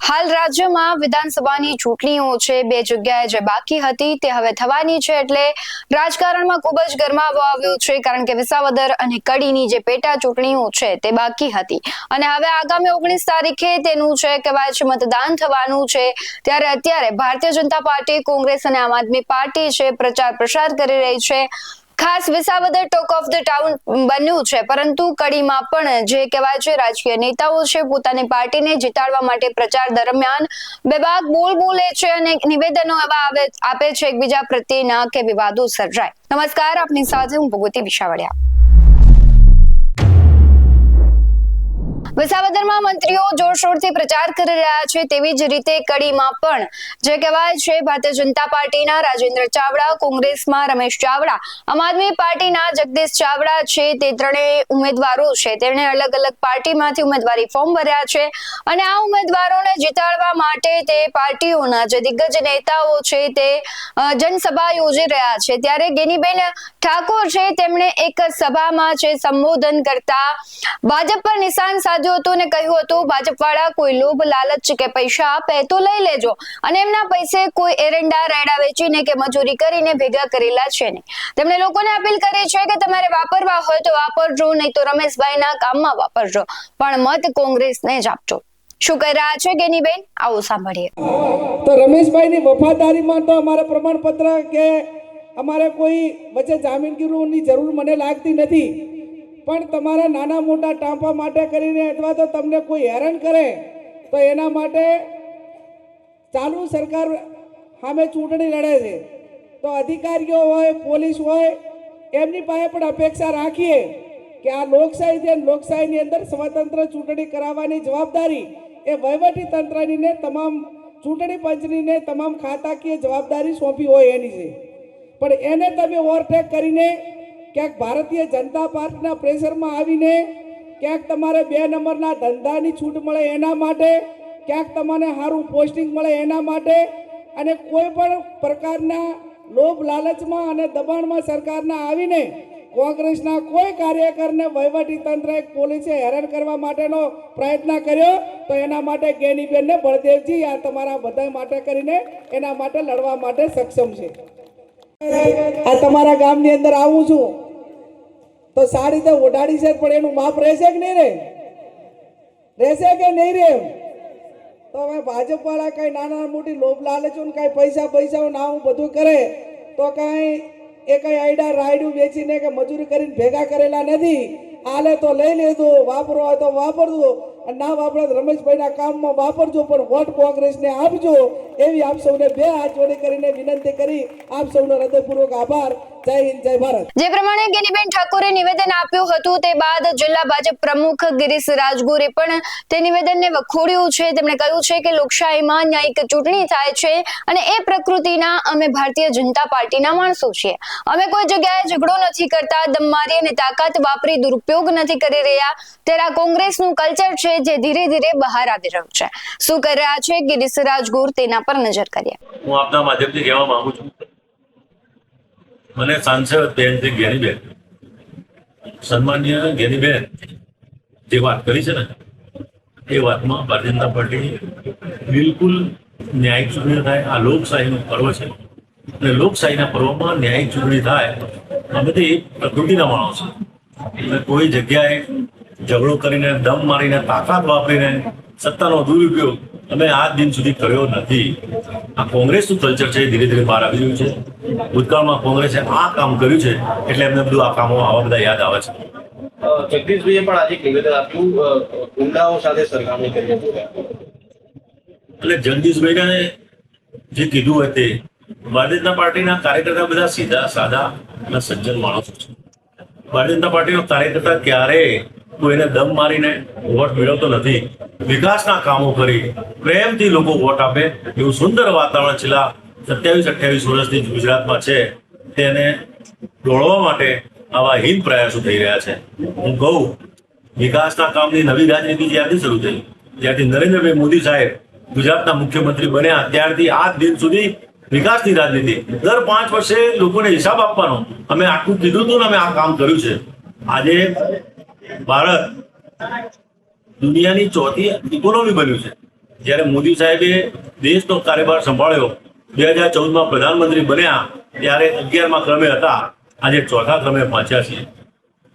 હાલ રાજ્યમાં વિધાનસભાની ચૂંટણીઓ છે, બે જગ્યાએ જે બાકી હતી તે હવે થવાની છે, એટલે રાજકારણમાં ખૂબ જ ગરમાવો આવ્યો છે, કારણ કે વિસાવદર અને કડીની જે પેટા ચૂંટણીઓ છે તે બાકી હતી અને હવે આગામી 19 તારીખે તેનું છે કહેવાય છે મતદાન થવાનું છે। ત્યારે અત્યારે ભારતીય જનતા પાર્ટી, કોંગ્રેસ અને આમ આદમી પાર્ટી છે પ્રચાર પ્રસાર કરી રહી છે। ખાસ Visavadar talk of the town બન્યું છે, પરંતુ કડીમાં પણ જે કહેવાય છે રાજકીય નેતાઓ છે પોતાની પાર્ટીને જીતાડવા માટે પ્રચાર દરમિયાન બેબાક બોલ બોલે છે અને નિવેદનો એવા આપે છે એકબીજા પ્રત્યેના કે વિવાદો સર્જાય। નમસ્કાર, આપની સાથે હું ભગવતી વિશાવડિયા। વિસાવદરમાં મંત્રીઓ જોરશોરથી પ્રચાર કરી રહ્યા છે, તેવી જ રીતે કડીમાં પણ જે કહેવાય છે ભારતીય જનતા પાર્ટીના રાજેન્દ્ર ચાવડા, કોંગ્રેસમાં રમેશ ચાવડા, આમ આદમી પાર્ટીના જગદીશ ચાવડા છે, તે ત્રણેય ઉમેદવારો છે તેણે અલગ અલગ પાર્ટીમાંથી ઉમેદવારી ફોર્મ ભર્યા છે અને આ ઉમેદવારોને જીતાડવા માટે તે પાર્ટીઓના જે દિગ્ગજ નેતાઓ છે તે જનસભા યોજી રહ્યા છે। ત્યારે ગેનીબેન ઠાકોર છે તેમણે એક સભામાં છે સંબોધન કરતા ભાજપ પર નિશાન સાધ્યું હતું અને કહ્યું હતું ભાજપ વાળા કોઈ લોભ લાલચ કે પૈસા આપે તો લઈ લેજો અને એમના પૈસે કોઈ એરંડા રેડા વેચીને કે મજૂરી કરીને ભેગા કરેલા છે નહીં। તેમણે લોકોને અપીલ કરી છે કે તમારે વાપરવા હોય તો વાપરજો, નહીં તો રમેશભાઈના કામમાં વાપરજો, પણ મત કોંગ્રેસને જ આપજો। શું કહી રહ્યા છે ગેનીબેન, આવો સાંભળીએ। તો રમેશભાઈની વફાદારીમાં તો અમારે પ્રમાણપત્ર કે અમારે કોઈ વચ્ચે જામીનગીરીની જરૂર મને લાગતી નથી, પણ તમારા નાના મોટા ટાંપા માટે કરીને અથવા તો તમને કોઈ હેરાન કરે તો એના માટે ચાલુ સરકાર સામે ચૂંટણી લડે છે, તો અધિકારીઓ હોય, પોલીસ હોય, એમની પાસે પણ અપેક્ષા રાખીએ કે આ લોકશાહી છે, લોકશાહીની અંદર સ્વતંત્ર ચૂંટણી કરાવવાની જવાબદારી એ વહીવટી તંત્રની તમામ ચૂંટણી પંચની તમામ ખાતાકીય જવાબદારી સોંપી હોય એની છે, પણ એને તમે ઓવરટેક કરીને ક્યાંક ભારતીય જનતા પાર્ટીના પ્રેશરમાં આવીને ક્યાંક તમારે 2 નંબરના ધંધાની છૂટ મળે એના માટે, ક્યાંક તમને સારું પોસ્ટિંગ મળે એના માટે, અને કોઈ પણ પ્રકારના લોભ લાલચમાં અને દબાણમાં સરકારના આવીને કોંગ્રેસના કોઈ કાર્યકરને વહીવટી તંત્ર એક પોલીસે હેરાન કરવા માટેનો પ્રયત્ન કર્યો તો એના માટે ગેનીબેનને બળદેવજી આ તમારા બધા માટે કરીને એના માટે લડવા માટે સક્ષમ છે। આ તમારા ગામની અંદર આવું છું તો સારી રીતે ઓઢાડી છે, પણ એનું માપ રહેશે કે નહીં રહેશે કે નહીં રહે? તો હવે ભાજપ વાળા કઈ નાના મોટી લોભ લાલચો ને કઈ પૈસા ના હું બધું કરે તો કઈ એ કઈ આઈડા રાયડું વેચીને કે મજૂરી કરીને ભેગા કરેલા નથી। આલે તો લઈ લેજો, વાપરો હોય તો વાપરજો, અને ના વાપરો રમેશભાઈના કામમાં વાપરજો, પણ વોટ કોંગ્રેસને આપજો એવી આપ સૌને 2 હાથ જોડી કરીને વિનંતી કરી આપ સૌનો હૃદયપૂર્વક આભાર। જય હિન્દ, જય ભારત। જે પ્રમાણે ગેનીબેન ઠાકોરે નિવેદન આપ્યું હતું તે બાદ જિલ્લા ભાજપ પ્રમુખ ગિરીશ રાજગોરે પણ તે નિવેદનને વખોડ્યું છે। તેમણે કહ્યું છે કે લોકશાહીમાં ન્યાયિક ચૂંટણી થાય છે અને એ પ્રકૃતિના અમે ભારતીય જનતા પાર્ટીના માણસો છીએ। અમે કોઈ જગ્યાએ ઝઘડો નથી કરતા, દમમારી અને તાકાત વાપરી દુરુપયોગ નથી કરી રહ્યા। ત્યારે કોંગ્રેસનું કલ્ચર છે જે ધીરે ધીરે બહાર આવી રહ્યું છે। શું કરી રહ્યા છે ગિરીશ રાજગોર, તેના પર નજર કરીએ। હું આપના માધ્યમથી કહેવા માંગુ છું, મને સાંસદ બેન છે ગેનીબેન, સન્માનીય ગેનીબેન જે વાત કરી છે ને એ વાતમાં ભારતીય જનતા પાર્ટી બિલકુલ ન્યાયિક ચૂંટણી થાય, આ લોકશાહીનું પર્વ છે અને લોકશાહીના પર્વમાં ન્યાયિક ચૂંટણી થાય। અમે તો એ પ્રકૃતિના માણસો છે, કોઈ જગ્યાએ ઝઘડો કરીને, દમ મારીને, તાકાત વાપરીને સત્તાનો દુરુપયોગ અમે આજ દિન સુધી કર્યો નથી। આ કોંગ્રેસનું કલ્ચર છે, ધીરે ધીરે બહાર આવી રહ્યું છે। ભૂતકાળમાં કોંગ્રેસે આ કામ કર્યું છે એટલે એમને બધું આ કામો આવા બધા યાદ આવે છે। જગદીશભાઈએ પણ આજે નિવેદન આપ્યું, ગુંડાઓ સાથે સરખામણી કરી એટલે જગદીશભાઈને જે કીધું હોય તે ભારતીય જનતા પાર્ટીના કાર્યકર્તા બધા સીધા સાદા અને સજ્જન માણસો છે। ભારતીય જનતા પાર્ટીનો કાર્યકર્તા ક્યારેય કોઈને દમ મારીને વોટ મેળવતો નથી। વિકાસના કામો કરી પ્રેમથી લોકો વોટ આપે એવું સુંદર વાતાવરણ છેલ્લા 27-28 વર્ષથી ગુજરાતમાં છે, તેને દોડવા માટે આવા હીન પ્રયાસો થઈ રહ્યા છે। હું કહું, વિકાસના કામની નવી રાજનીતિ જ્યારથી શરૂ થઈ, જ્યારથી નરેન્દ્રભાઈ મોદી સાહેબ ગુજરાતના મુખ્યમંત્રી બન્યા ત્યારથી આજ દિન સુધી વિકાસની રાજનીતિ, દર 5 વર્ષે લોકોને હિસાબ આપવાનો, અમે આટલું કીધું હતું ને અમે આ કામ કર્યું છે। આજે ભારત દુનિયાની ચોથી ઇકોનોમી બન્યું છે, જ્યારે મોદી સાહેબે દેશનો કાર્યભાર સંભાળ્યો 2014માં પ્રધાનમંત્રી બન્યા ત્યારે 11મા ક્રમે હતા, આજે 4થા ક્રમે પહોંચ્યા છીએ.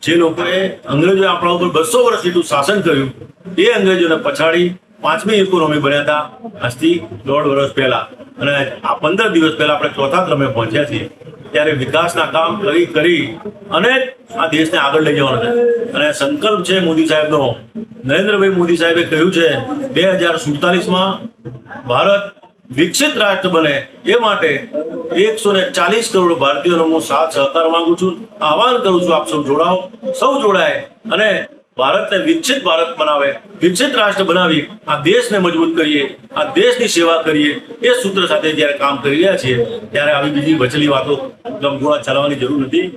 જે લોકોએ અંગ્રેજોએ આપણા ઉપર 200 વર્ષ જેટલું શાસન કર્યું એ અંગ્રેજોને પછાડી 5મી ઇકોનોમી બન્યા હતા આજથી 1.5 વર્ષ પહેલા, અને આ 15 દિવસ પહેલા આપણે 4થા ક્રમે પહોંચ્યા છીએ. ત્યારે વિકાસના કામ કરી અને આ દેશને આગળ લઈ જવાનો છે. અને સંકલ્પ છે મોદી સાહેબનો. નરેન્દ્રભાઈ મોદી સાહેબે કહ્યું છે 2047માં ભારત વિકસિત રાષ્ટ્ર બને એ માટે 140 કરોડ ભારતીયોનો હું સાથ સહકાર માંગુ છું. આહવાન કરું છું, આપ સૌ જોડાઓ, સૌ જોડાય અને ભારતને વિકસિત ભારત બનાવે, વિકસિત રાષ્ટ્ર બનાવી આ દેશને મજબૂત કરીએ, આ દેશની સેવા કરીએ. એ સૂત્ર સાથે જ્યારે કામ કરી રહ્યા છીએ ત્યારે આવી બીજી વચલી વાતો ગમગોળા ચલાવવાની જરૂર નથી.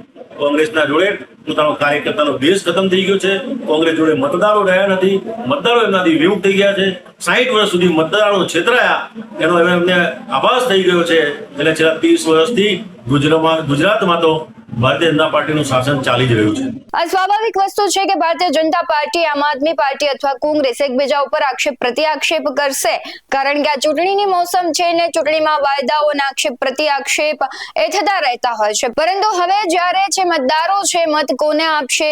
કોંગ્રેસના જોડે પોતાનો કાર્યકર્તાનો બેઝ ખતમ થઈ ગયો છે. કોંગ્રેસ જોડે મતદારો રહ્યા નથી, મતદારો એમનાથી વિમુખ થઈ ગયા છે. 60 વર્ષ સુધી મતદારો છેતરાયા એનો હવે એમને આભાસ થઈ ગયો છે. એટલે છેલ્લા 30 વર્ષથી ગુજરાતમાં તો ભારતીય જનતા પાર્ટીનું શાસન ચાલી જ રહ્યું છે. આ સ્વાભાવિક વસ્તુ છે કે ભારતીય જનતા પાર્ટી, આમ આદમી પાર્ટી અથવા કોંગ્રેસ એકબીજા ઉપર આક્ષેપ પ્રત્યાક્ષેપ કરશે, કારણ કે આ ચૂંટણીની મોસમ છે ને ચૂંટણીમાં વાયદાઓ અને આક્ષેપ પ્રત્યાક્ષેપ એ થતા રહેતા હોય છે. પરંતુ હવે જ્યારે છે મતદારો છે મત કોને આપશે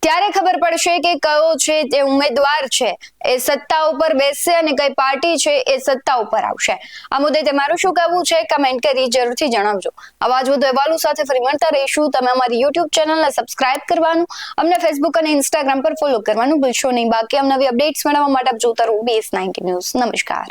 ત્યારે ખબર પડશે કે કયો છે તે ઉમેદવાર છે એ સત્તા ઉપર બેસશે અને કઈ પાર્ટી છે એ સત્તા ઉપર આવશે. આ મુદ્દે તમારું શું કહેવું છે કમેન્ટ કરી જરૂરથી જણાવજો. આવા જ વધુ અહેવાલો સાથે ફરી મળતા રહીશું. તમે અમારી YouTube ચેનલને સબસ્ક્રાઇબ કરવાનું, અમને Facebook અને Instagram પર ફોલો કરવાનું ભૂલશો નહીં. બાકી નવી અપડેટ્સ મેળવવા માટે આપ જોતા રહો BS90 ન્યૂઝ. નમસ્કાર.